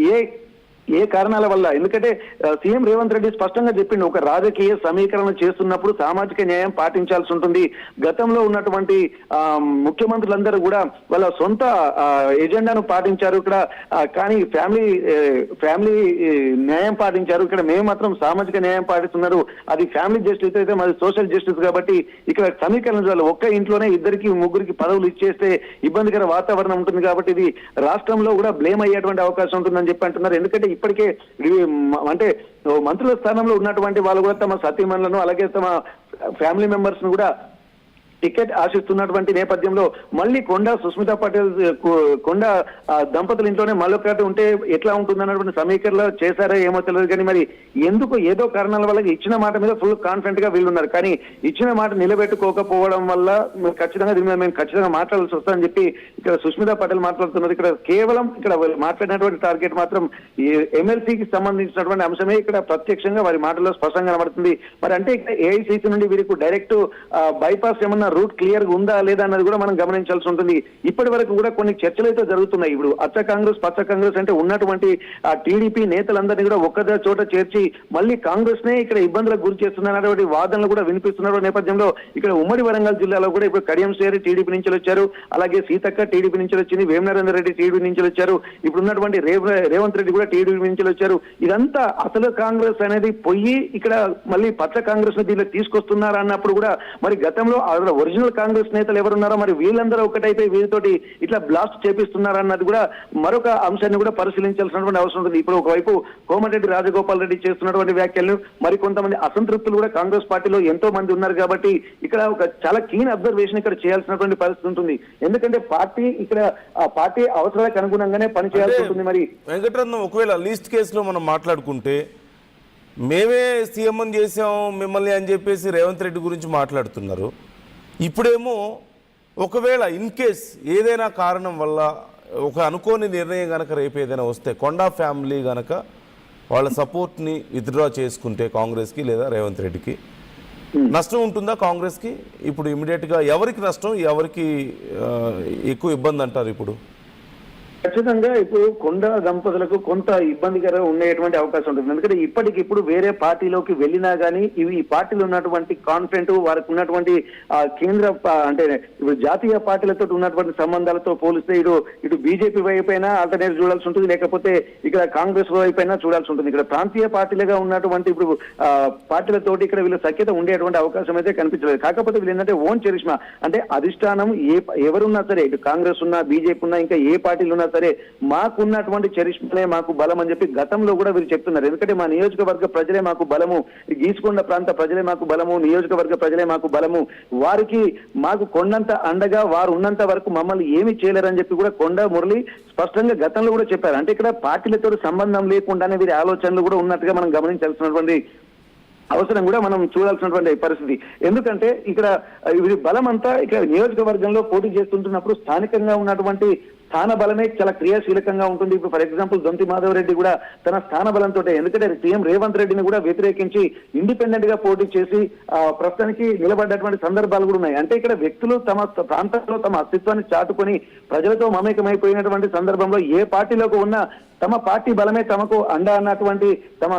ఏ ఏ కారణాల వల్ల, ఎందుకంటే సీఎం రేవంత్ రెడ్డి స్పష్టంగా చెప్పిండు, ఒక రాజకీయ సమీకరణ చేస్తున్నప్పుడు సామాజిక న్యాయం పాటించాల్సి ఉంటుంది. గతంలో ఉన్నటువంటి ముఖ్యమంత్రులందరూ కూడా వాళ్ళ సొంత ఎజెండాను పాటించారు ఇక్కడ, కానీ ఫ్యామిలీ న్యాయం పాటించారు. ఇక్కడ మేము మాత్రం సామాజిక న్యాయం పాటిస్తున్నారు. అది ఫ్యామిలీ జస్టిస్ అయితే మాది సోషల్ జస్టిస్ కాబట్టి ఇక్కడ సమీకరించాలి. ఒక్క ఇంట్లోనే ఇద్దరికి ముగ్గురికి పదవులు ఇచ్చేస్తే ఇబ్బందికర వాతావరణం ఉంటుంది కాబట్టి ఇది రాష్ట్రంలో కూడా బ్లేమ్ అయ్యేటువంటి అవకాశం ఉంటుందని చెప్పి అంటున్నారు. ఎందుకంటే ఇప్పటికే అంటే మంత్రుల స్థానంలో ఉన్నటువంటి వాళ్ళు కూడా తమ సతీమణులను అలాగే తమ ఫ్యామిలీ మెంబర్స్ ను కూడా టికెట్ ఆశిస్తున్నటువంటి నేపథ్యంలో మళ్ళీ సుస్మితా పటేల్ దంపతుల ఇంట్లోనే మళ్ళొకటి ఉంటే ఎట్లా ఉంటుంది అన్నటువంటి సమీకరణలో చేశారో ఏమో తెలియదు. కానీ మరి ఎందుకు ఏదో కారణాల వల్ల ఇచ్చిన మాట మీద ఫుల్ కాన్ఫిడెంట్ గా వీళ్ళున్నారు. కానీ ఇచ్చిన మాట నిలబెట్టుకోకపోవడం వల్ల ఖచ్చితంగా దీని మీద మేము ఖచ్చితంగా మాట్లాడాల్సి వస్తుందని చెప్పి ఇక్కడ సుస్మితా పటేల్ మాట్లాడుతున్నారు. ఇక్కడ కేవలం ఇక్కడ మాట్లాడినటువంటి టార్గెట్ మాత్రం ఎమ్మెల్సీకి సంబంధించినటువంటి అంశమే ఇక్కడ ప్రత్యక్షంగా వారి మాటల్లో స్పష్టంగా కనబడుతుంది. మరి అంటే ఇక్కడ ఏఐసీసీ నుండి వీరికి డైరెక్ట్ బైపాస్ ఏమన్నా రూట్ క్లియర్ గా ఉందా లేదా అన్నది కూడా మనం గమనించాల్సి ఉంటుంది. ఇప్పటి వరకు కూడా కొన్ని చర్చలు అయితే జరుగుతున్నాయి. ఇప్పుడు అచ్చ కాంగ్రెస్ పచ్చ కాంగ్రెస్ అంటే ఉన్నటువంటి ఆ టీడీపీ నేతలందరినీ కూడా ఒక్క చోట చేర్చి మళ్ళీ కాంగ్రెస్ నే ఇక్కడ ఇబ్బందులకు గురి చేస్తున్నటువంటి వాదనలు కూడా వినిపిస్తున్న నేపథ్యంలో ఇక్కడ ఉమ్మడి వరంగల్ జిల్లాలో కూడా ఇప్పుడు కడియం శ్రేరి టీడీపీ నుంచి వచ్చారు, అలాగే సీతక్క టీడీపీ నుంచి వచ్చింది, వేమనరేందర్ రెడ్డి టీడీపీ నుంచి వచ్చారు, ఇప్పుడు ఉన్నటువంటి రేవంత్ రెడ్డి కూడా టీడీపీ నుంచి వచ్చారు. ఇదంతా అసలు కాంగ్రెస్ అనేది పోయి ఇక్కడ మళ్ళీ పచ్చ కాంగ్రెస్ ని దీనిలో తీసుకొస్తున్నారు అన్నప్పుడు కూడా మరి గతంలో ఒరిజినల్ కాంగ్రెస్ నేతలు ఎవరున్నారో మరి వీళ్ళందరూ ఒకటైతే వీరితోటి ఇట్లా బ్లాస్ట్ చేపిస్తున్నారన్నది కూడా మరొక అంశాన్ని కూడా పరిశీలించాల్సినటువంటి అవసరం ఉంటుంది. ఇప్పుడు ఒకవైపు కోమటిరెడ్డి రాజగోపాల్ రెడ్డి చేస్తున్నటువంటి వ్యాఖ్యలను మరి కొంతమంది అసంతృప్తులు కూడా కాంగ్రెస్ పార్టీలో ఎంతో మంది ఉన్నారు కాబట్టి ఇక్కడ ఒక చాలా కీన్ అబ్జర్వేషన్ ఇక్కడ చేయాల్సినటువంటి పరిస్థితి ఉంటుంది. ఎందుకంటే పార్టీ అవసరాలకు అనుగుణంగానే పనిచేయాల్సి ఉంటుంది. మరి వెంకటరత్నం, ఒకవేళ లీస్ట్ కేసులో మనం మాట్లాడుకుంటే మేమే సీఎం చేసాం మిమ్మల్ని అని చెప్పేసి రేవంత్ రెడ్డి గురించి మాట్లాడుతున్నారు. ఇప్పుడేమో ఒకవేళ ఇన్ కేస్ ఏదైనా కారణం వల్ల ఒక అనుకోని నిర్ణయం కనుక రేపు ఏదైనా వస్తే కొండా ఫ్యామిలీ కనుక వాళ్ళ సపోర్ట్ని విత్డ్రా చేసుకుంటే కాంగ్రెస్కి లేదా రేవంత్ రెడ్డికి నష్టం ఉంటుందా కాంగ్రెస్కి? ఇప్పుడు ఇమీడియట్గా ఎవరికి నష్టం, ఎవరికి ఎక్కువ ఇబ్బంది అంటారు? ఇప్పుడు ఖచ్చితంగా ఇప్పుడు కొండ దంపతులకు కొంత ఇబ్బందికరంగా ఉండేటువంటి అవకాశం ఉంటుంది. ఎందుకంటే ఇప్పటికిప్పుడు వేరే పార్టీలోకి వెళ్ళినా కానీ ఈ పార్టీలో ఉన్నటువంటి కాన్ఫిడెంట్, వారికి ఉన్నటువంటి కేంద్ర అంటే ఇప్పుడు జాతీయ పార్టీలతో ఉన్నటువంటి సంబంధాలతో పోలిస్తే ఇటు బీజేపీ వైపైనా ఆల్టర్నేటివ్ చూడాల్సి ఉంటుంది, లేకపోతే ఇక్కడ కాంగ్రెస్ వైపైనా చూడాల్సి ఉంటుంది. ఇక్కడ ప్రాంతీయ పార్టీలుగా ఉన్నటువంటి ఇప్పుడు పార్టీలతోటి ఇక్కడ వీళ్ళు సఖ్యత ఉండేటువంటి అవకాశం అయితే కనిపించలేదు. కాకపోతే వీళ్ళు ఏంటంటే ఓన్ చరిష్మా అంటే అధిష్టానం ఎవరున్నా సరే, ఇటు కాంగ్రెస్ ఉన్నా బీజేపీ ఉన్నా ఇంకా ఏ పార్టీలు ఉన్నా సరే మాకున్నటువంటి చరిష్మనే మాకు బలం అని చెప్పి గతంలో కూడా వీరు చెప్తున్నారు. ఎందుకంటే మా నియోజకవర్గ ప్రజలే మాకు బలము, గీసుకొండ ప్రాంత ప్రజలే మాకు బలము, నియోజకవర్గ ప్రజలే మాకు బలము, వారికి మాకు కొండంత అండగా వారు ఉన్నంత వరకు మమ్మల్ని ఏమి చేయలేరని చెప్పి కూడా కొండ మురళి స్పష్టంగా గతంలో కూడా చెప్పారు. అంటే ఇక్కడ పార్టీలతో సంబంధం లేకుండానే వీరి ఆలోచనలు కూడా ఉన్నట్టుగా మనం గమనించాల్సినటువంటి అవసరం కూడా మనం చూడాల్సినటువంటి పరిస్థితి. ఎందుకంటే ఇక్కడ వీరి బలం అంతా ఇక్కడ నియోజకవర్గంలో పోటీ చేస్తుంటున్నప్పుడు స్థానికంగా ఉన్నటువంటి స్థాన బలమే చాలా క్రియాశీలకంగా ఉంటుంది. ఇప్పుడు ఫర్ ఎగ్జాంపుల్ దొంతి మాధవ్ రెడ్డి కూడా తన స్థాన బలంతో, ఎందుకంటే సీఎం రేవంత్ రెడ్డిని కూడా వ్యతిరేకించి ఇండిపెండెంట్ గా పోటీ చేసి ప్రస్తుతానికి నిలబడ్డటువంటి సందర్భాలు కూడా ఉన్నాయి. అంటే ఇక్కడ వ్యక్తులు తమ ప్రాంతంలో తమ అస్తిత్వాన్ని చాటుకొని ప్రజలతో మమేకమైపోయినటువంటి సందర్భంలో ఏ పార్టీలోకి ఉన్నా తమ పార్టీ బలమే తమకు అండ అన్నటువంటి తమ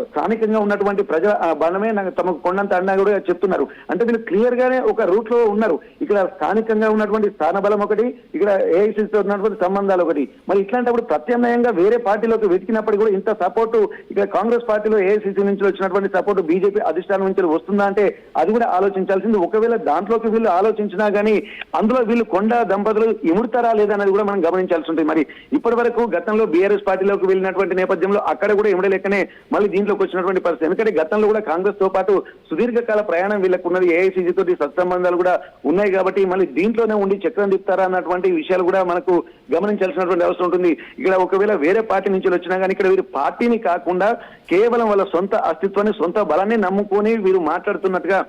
స్థానికంగా ఉన్నటువంటి ప్రజల బలమే తమకు కొండంత అండ కూడా చెప్తున్నారు. అంటే వీళ్ళు క్లియర్ గానే ఒక రూట్ లో ఉన్నారు. ఇక్కడ స్థానికంగా ఉన్నటువంటి స్థాన బలం ఒకటి, ఇక్కడ ఏఐసీతో ఉన్నటువంటి సంబంధాలు ఒకటి. మరి ఇట్లాంటప్పుడు ప్రత్యామ్నాయంగా వేరే పార్టీలోకి వెతికినప్పుడు కూడా ఇంత సపోర్టు ఇక్కడ కాంగ్రెస్ పార్టీలో ఏఐసీసీ నుంచి వచ్చినటువంటి సపోర్టు బీజేపీ అధిష్టానం నుంచి వస్తుందా అంటే అది కూడా ఆలోచించాల్సింది. ఒకవేళ దాంట్లోకి వీళ్ళు ఆలోచించినా గానీ అందులో వీళ్ళు కొండ దంపతులు ఇముడతారా లేదన్నది కూడా మనం గమనించాల్సి ఉంటుంది. మరి ఇప్పటి వరకు గతంలో బీఆర్ఎస్ పార్టీలోకి వెళ్ళినటువంటి నేపథ్యంలో అక్కడ కూడా ఇమడలేకనే మళ్ళీ దీంట్లోకి వచ్చినటువంటి పరిస్థితి. ఎందుకంటే గతంలో కూడా కాంగ్రెస్ తో పాటు సుదీర్ఘకాల ప్రయాణం వీళ్ళకు ఉన్నది, ఏఐసీసీ తోటి సత్సంబంధాలు కూడా ఉన్నాయి కాబట్టి మళ్ళీ దీంట్లోనే ఉండి చక్రం తిప్పుతారా అన్నటువంటి విషయాలు కూడా మనకు గమనించాల్సినటువంటి అవసరం ఉంటుంది. ఇక్కడ ఒకవేళ వేరే పార్టీ నుంచి వచ్చినా కానీ ఇక్కడ వీరు పార్టీని కాకుండా కేవలం వాళ్ళ సొంత అస్తిత్వాన్ని సొంత బలాన్ని నమ్ముకొని వీరు మాట్లాడుతున్నట్టుగా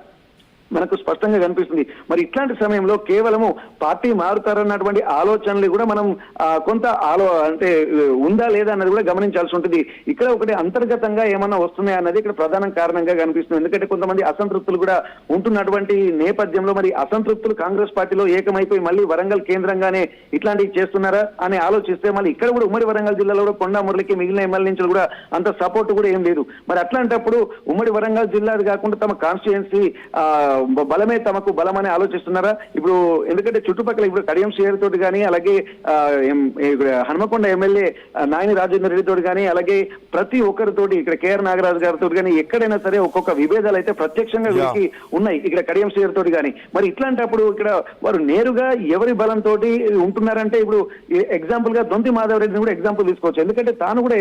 మనకు స్పష్టంగా కనిపిస్తుంది. మరి ఇట్లాంటి సమయంలో కేవలము పార్టీ మారుతారన్నటువంటి ఆలోచనలు కూడా మనం కొంత అంటే ఉందా లేదా అన్నది కూడా గమనించాల్సి ఉంటుంది. ఇక్కడ ఒకటి అంతర్గతంగా ఏమన్నా వస్తున్నాయా అన్నది ఇక్కడ ప్రధాన కారణంగా కనిపిస్తుంది. ఎందుకంటే కొంతమంది అసంతృప్తులు కూడా ఉంటున్నటువంటి నేపథ్యంలో మరి అసంతృప్తులు కాంగ్రెస్ పార్టీలో ఏకమైపోయి మళ్ళీ వరంగల్ కేంద్రంగానే ఇట్లాంటివి చేస్తున్నారా అని ఆలోచిస్తే మళ్ళీ ఇక్కడ కూడా ఉమ్మడి వరంగల్ జిల్లాలో కూడా కొండా మురళికి మిగిలిన ఎమ్మెల్యే నుంచి కూడా అంత సపోర్ట్ కూడా ఏం లేదు. మరి అట్లాంటప్పుడు ఉమ్మడి వరంగల్ జిల్లాది కాకుండా తమ కాన్స్టిట్యుయెన్సీ బలమే తమకు బలం అని ఆలోచిస్తున్నారా? ఇప్పుడు ఎందుకంటే చుట్టుపక్కల ఇప్పుడు కడియం శ్రీహరి తోటి కానీ అలాగే హనుమకొండ ఎమ్మెల్యే నాయని రాజేందర్ రెడ్డి తోటి కానీ అలాగే ప్రతి ఒక్కరితోటి ఇక్కడ కేఆర్ నాగరాజు గారితో కానీ ఎక్కడైనా సరే ఒక్కొక్క విభేదాలు అయితే ప్రత్యక్షంగా వీరికి ఉన్నాయి ఇక్కడ కడియం శ్రీహరి తోటి కానీ. మరి ఇట్లాంటప్పుడు ఇక్కడ వారు నేరుగా ఎవరి బలంతో ఉంటున్నారంటే ఇప్పుడు ఎగ్జాంపుల్ గా దొంతి మాధవ్ రెడ్డిని కూడా ఎగ్జాంపుల్ తీసుకోవచ్చు. ఎందుకంటే తాను కూడా